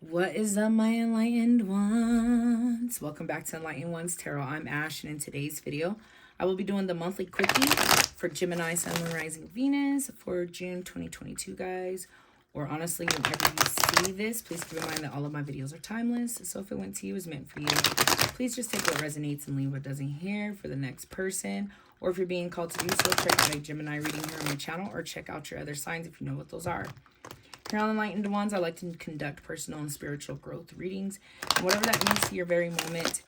What is up, my enlightened ones? Welcome back to Enlightened Ones Tarot. I'm Ash, and in today's video, I will be doing the monthly quickie for Gemini, Sun, Moon, Rising, Venus for June 2022, guys. Or honestly, whenever you see this, please keep in mind that all of my videos are timeless. So if it went to you, it was meant for you. Please just take what resonates and leave what doesn't here for the next person. Or if you're being called to do so, check out a Gemini reading here on my channel, or check out your other signs if you know what those are. Here on Enlightened Ones, I like to conduct personal and spiritual growth readings. And whatever that means to your very moment,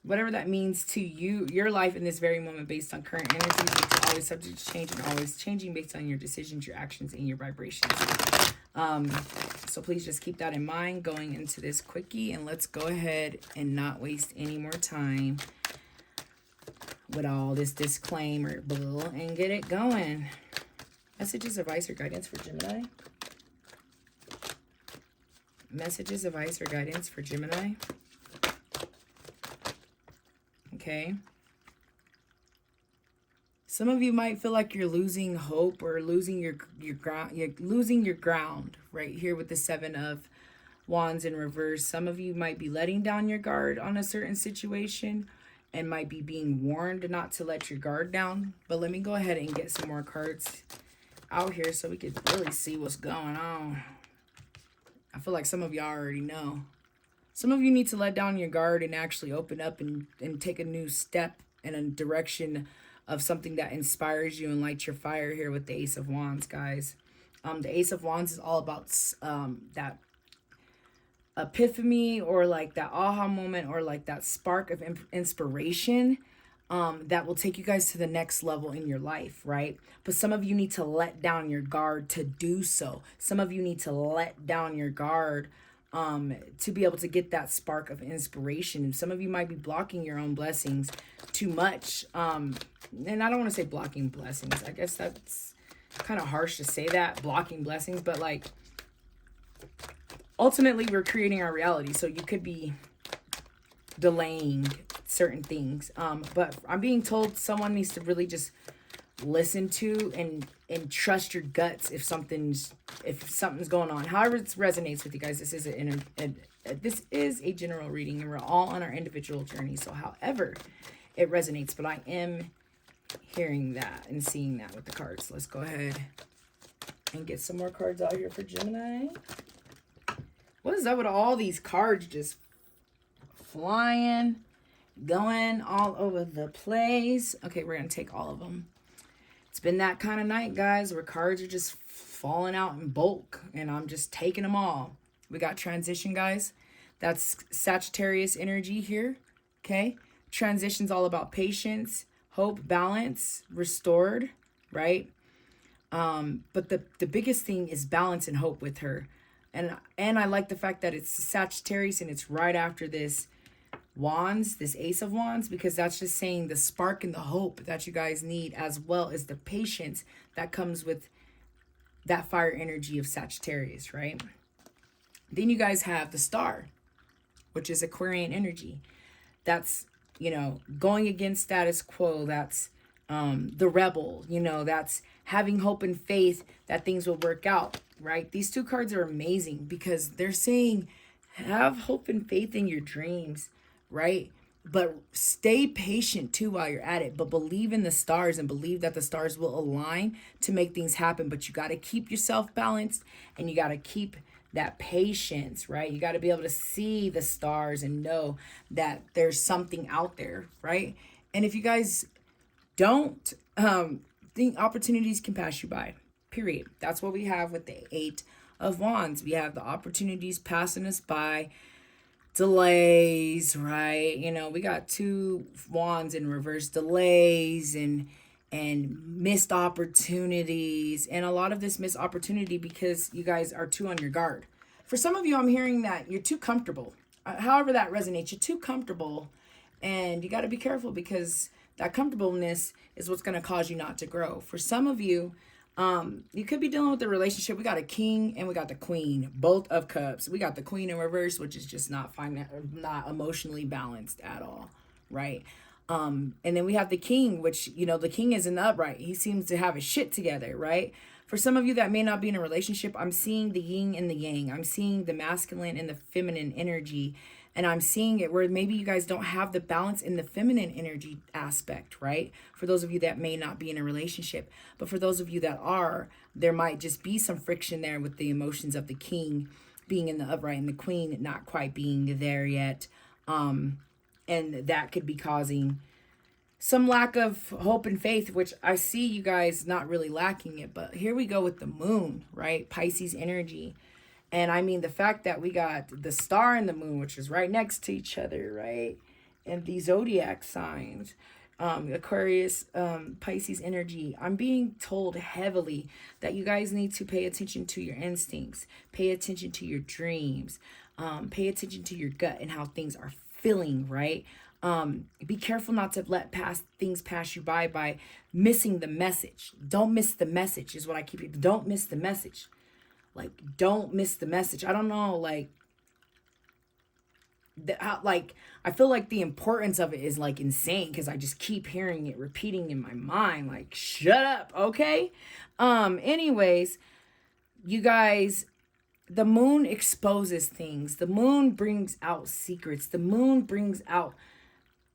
whatever that means to you, your life in this very moment based on current energies, which are always subject to change and always changing based on your decisions, your actions, and your vibrations. So please just keep that in mind going into this quickie. And let's go ahead and not waste any more time with all this disclaimer and get it going. Messages, advice, or guidance for Gemini. Messages, advice, or guidance for Gemini. Okay. Some of you might feel like you're losing hope or losing your ground. You're losing your ground right here with the Seven of Wands in reverse. Some of you might be letting down your guard on a certain situation and might be being warned not to let your guard down. But let me go ahead and get some more cards out here so we could really see what's going on. I feel like some of y'all already know. Some of you need to let down your guard and actually open up and take a new step in a direction of something that inspires you and lights your fire here with the Ace of Wands, guys. The Ace of Wands is all about that epiphany or like that aha moment or like that spark of inspiration that will take you guys to the next level in your life, right? But some of you need to let down your guard to do so. Some of you need to let down your guard to be able to get that spark of inspiration. Some of you might be blocking your own blessings too much. And I don't want to say blocking blessings. I guess that's kind of harsh to say that, blocking blessings, but like ultimately we're creating our reality. So you could be delaying certain things. But I'm being told someone needs to really just listen to and trust your guts if something's going on. However it resonates with you guys, this is a general reading and we're all on our individual journey. So however it resonates, but I am hearing that and seeing that with the cards. Let's go ahead and get some more cards out here for Gemini. What is up with all these cards just flying, going all over the place? Okay, we're gonna take all of them. It's been that kind of night, guys, where cards are just falling out in bulk and I'm just taking them all. We got transition, guys. That's Sagittarius energy here. Okay, transition's all about patience, hope, balance, restored, right? But the biggest thing is balance and hope with her. And I like the fact that it's Sagittarius and it's right after this Wands, this Ace of Wands, because that's just saying the spark and the hope that you guys need, as well as the patience that comes with that fire energy of Sagittarius, right? Then you guys have the Star, which is Aquarian energy. That's, you know, going against status quo. That's the rebel, you know, that's having hope and faith that things will work out, right? These two cards are amazing because they're saying have hope and faith in your dreams, right? But stay patient too while you're at it, but believe in the stars and believe that the stars will align to make things happen. But you got to keep yourself balanced and you got to keep that patience, right? You got to be able to see the stars and know that there's something out there, right? And if you guys don't think, opportunities can pass you by, period. That's what we have with the Eight of Wands. We have the opportunities passing us by, delays, right? You know, we got two wands in reverse, delays and missed opportunities, and a lot of this missed opportunity because you guys are too on your guard. For some of you, I'm hearing that you're too comfortable. However that resonates, you're too comfortable, and you got to be careful because that comfortableness is what's going to cause you not to grow. For some of you, you could be dealing with a relationship. We got a King and we got the Queen, both of Cups. We got the Queen in reverse, which is just not emotionally balanced at all, right? And then we have the King, which, you know, the King is in the upright. He seems to have his shit together, right? For some of you that may not be in a relationship, I'm seeing the yin and the yang. I'm seeing the masculine and the feminine energy. And I'm seeing it where maybe you guys don't have the balance in the feminine energy aspect, right? For those of you that may not be in a relationship. But for those of you that are, there might just be some friction there with the emotions of the king being in the upright and the queen not quite being there yet. And that could be causing some lack of hope and faith, which I see you guys not really lacking it. But here we go with the moon, right? Pisces energy. And I mean, the fact that we got the star and the moon, which is right next to each other, right? And the zodiac signs, Aquarius, Pisces energy. I'm being told heavily that you guys need to pay attention to your instincts, pay attention to your dreams, pay attention to your gut and how things are feeling, right? Be careful not to let things pass you by missing the message. Don't miss the message is what I keep. Don't miss the message. Like, don't miss the message. I don't know, like, I feel like the importance of it is like insane because I just keep hearing it repeating in my mind. Like, shut up, okay? Anyways, you guys, the moon exposes things. The moon brings out secrets. The moon brings out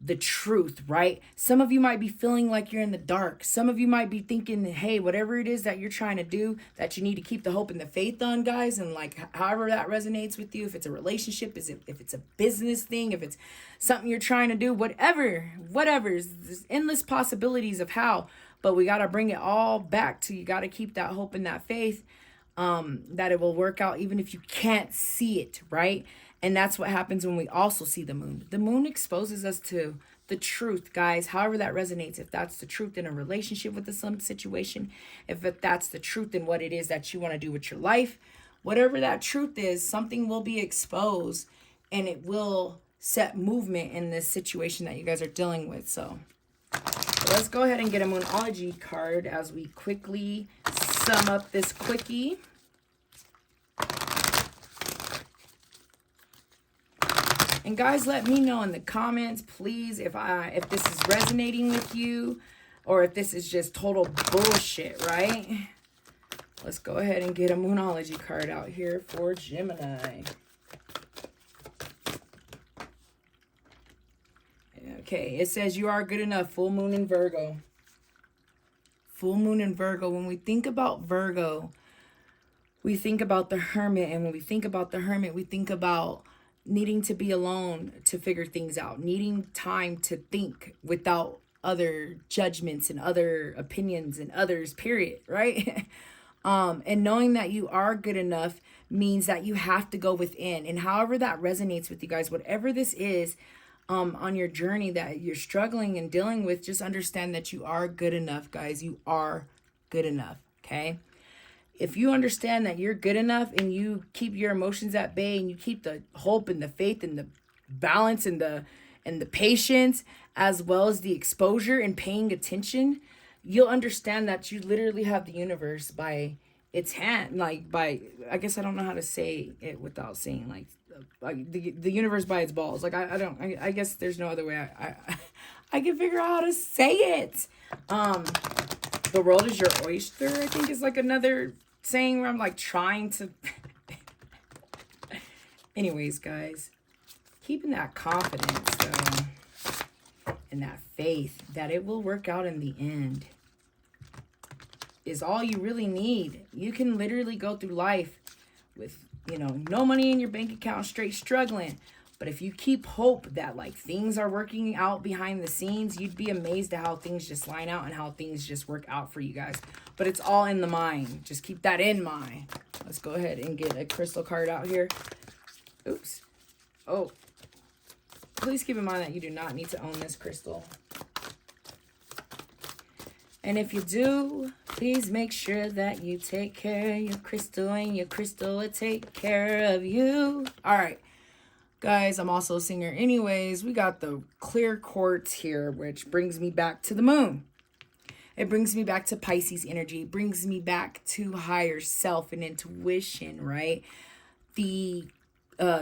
the truth, right? Some of you might be feeling like you're in the dark. Some of you might be thinking, hey, whatever it is that you're trying to do, that you need to keep the hope and the faith on, guys. And like, however that resonates with you, if it's a relationship, if it's a business thing, if it's something you're trying to do, whatever, there's endless possibilities of how, but we got to bring it all back to, you got to keep that hope and that faith, that it will work out, even if you can't see it, right? And that's what happens when we also see the moon. The moon exposes us to the truth, guys, however that resonates. If that's the truth in a relationship with some situation, if that's the truth in what it is that you want to do with your life, whatever that truth is, something will be exposed and it will set movement in this situation that you guys are dealing with. So let's go ahead and get a Moonology card as we quickly sum up this quickie. And guys, let me know in the comments, please, if this is resonating with you or if this is just total bullshit, right? Let's go ahead and get a Moonology card out here for Gemini. Okay, it says you are good enough. Full moon in Virgo. Full moon in Virgo. When we think about Virgo, we think about the Hermit. And when we think about the Hermit, we think about needing to be alone to figure things out, needing time to think without other judgments and other opinions and others, period, right? And knowing that you are good enough means that you have to go within. And however that resonates with you guys, whatever this is on your journey that you're struggling and dealing with, just understand that you are good enough, guys. You are good enough, okay? If you understand that you're good enough and you keep your emotions at bay and you keep the hope and the faith and the balance and the patience, as well as the exposure and paying attention, you'll understand that you literally have the universe by its hand, like by, I guess I don't know how to say it without saying like the universe by its balls. Like I guess there's no other way I can figure out how to say it. The world is your oyster, I think is like another saying where I'm like trying to anyways, guys, keeping that confidence though and that faith that it will work out in the end is all you really need. You can literally go through life with, no money in your bank account, straight struggling. But if you keep hope that like things are working out behind the scenes, you'd be amazed at how things just line out and how things just work out for you guys. But it's all in the mind. Just keep that in mind. Let's go ahead and get a crystal card out here. Oops. Oh. Please keep in mind that you do not need to own this crystal. And if you do, please make sure that you take care of your crystal and your crystal will take care of you. All right. Guys, I'm also a singer. Anyways, we got the clear quartz here, which brings me back to the moon. It brings me back to Pisces energy. It brings me back to higher self and intuition, right? The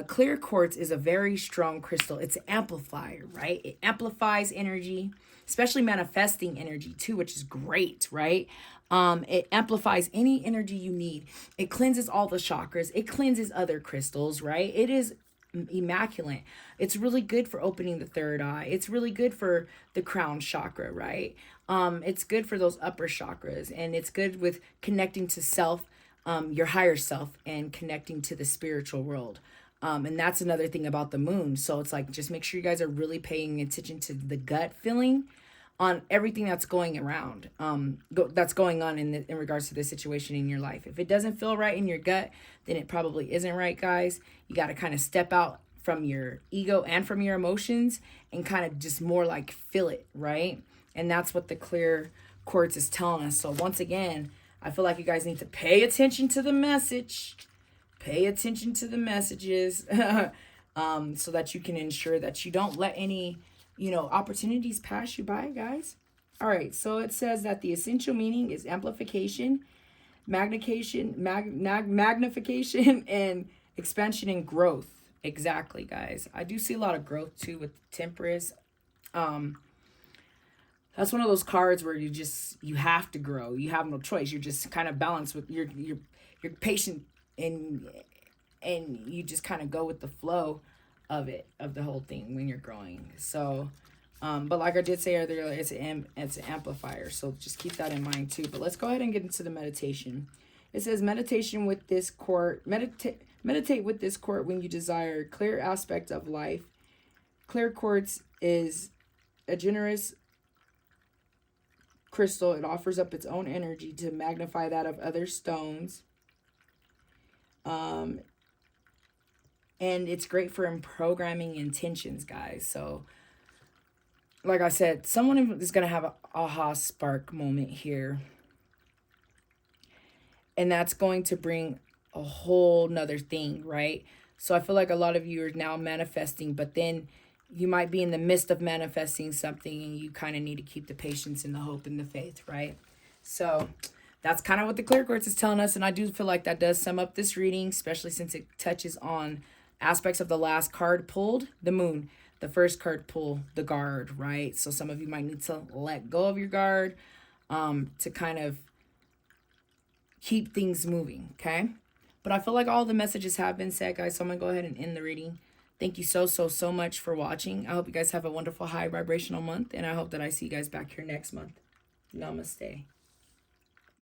clear quartz is a very strong crystal. It's an amplifier, right? It amplifies energy, especially manifesting energy too, which is great, right? It amplifies any energy you need. It cleanses all the chakras. It cleanses other crystals, right? It is immaculate. It's really good for opening the third eye. It's really good for the crown chakra, right? It's good for those upper chakras, and it's good with connecting to self, your higher self, and connecting to the spiritual world. And that's another thing about the moon. So it's like, just make sure you guys are really paying attention to the gut feeling on everything that's going around, that's going on in regards to the situation in your life. If it doesn't feel right in your gut, then it probably isn't right, guys. You got to kind of step out from your ego and from your emotions and kind of just more like feel it, right? And that's what the clear quartz is telling us. So once again, I feel like you guys need to pay attention to the message. Pay attention to the messages so that you can ensure that you don't let any, opportunities pass you by, guys. All right, so it says that the essential meaning is amplification, magnification, and expansion and growth. Exactly, guys. I do see a lot of growth too with Temperance. That's one of those cards where you have to grow. You have no choice. You're just kind of balanced with you're patient, and you just kind of go with the flow of the whole thing when you're growing. So but like I did say earlier, it's an amplifier, so just keep that in mind too. But let's go ahead and get into the meditation. It says meditate with this quartz when you desire clear aspect of life. Clear quartz is a generous crystal. It offers up its own energy to magnify that of other stones. And it's great for programming intentions, guys. So, like I said, someone is going to have an aha spark moment here. And that's going to bring a whole nother thing, right? So I feel like a lot of you are now manifesting, but then you might be in the midst of manifesting something, and you kind of need to keep the patience and the hope and the faith, right? So that's kind of what the clear quartz is telling us. And I do feel like that does sum up this reading, especially since it touches on aspects of the last card pulled, the moon. The first card pull, the guard, right? So some of you might need to let go of your guard to kind of keep things moving, okay? But I feel like all the messages have been said, guys, so I'm going to go ahead and end the reading. Thank you so much for watching. I hope you guys have a wonderful high vibrational month, and I hope that I see you guys back here next month. Namaste.